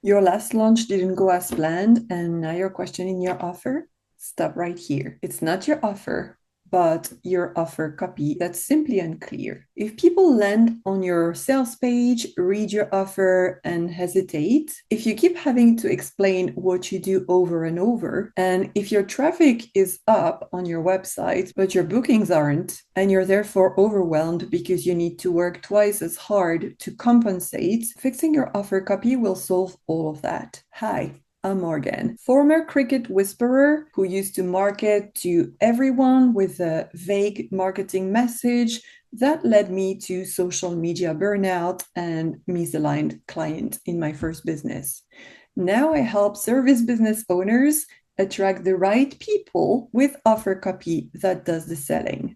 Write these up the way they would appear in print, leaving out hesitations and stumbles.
Your last launch didn't go as planned, and now you're questioning your offer? Stop right here. It's not your offer, but your offer copy that's simply unclear. If people land on your sales page, read your offer, and hesitate, if you keep having to explain what you do over and over, and if your traffic is up on your website, but your bookings aren't, and you're therefore overwhelmed because you need to work twice as hard to compensate, fixing your offer copy will solve all of that. Hi, I'm Morgane, former cricket whisperer who used to market to everyone with a vague marketing message that led me to social media burnout and misaligned client in my first business. Now I help service business owners attract the right people with offer copy that does the selling.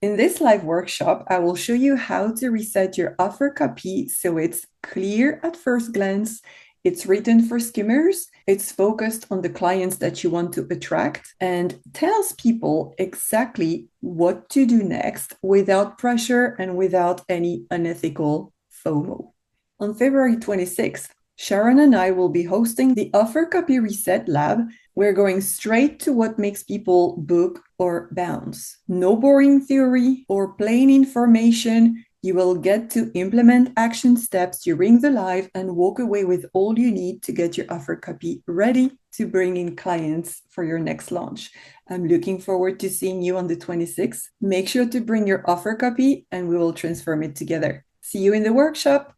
In this live workshop, I will show you how to reset your offer copy so it's clear at first glance, it's written for skimmers, it's focused on the clients that you want to attract, and tells people exactly what to do next without pressure and without any unethical FOMO. On February 26th, Sharon and I will be hosting the Offer Copy Reset Lab. We're going straight to what makes people book or bounce. No boring theory or plain information. You will get to implement action steps during the live and walk away with all you need to get your offer copy ready to bring in clients for your next launch. I'm looking forward to seeing you on the 26th. Make sure to bring your offer copy and we will transform it together. See you in the workshop.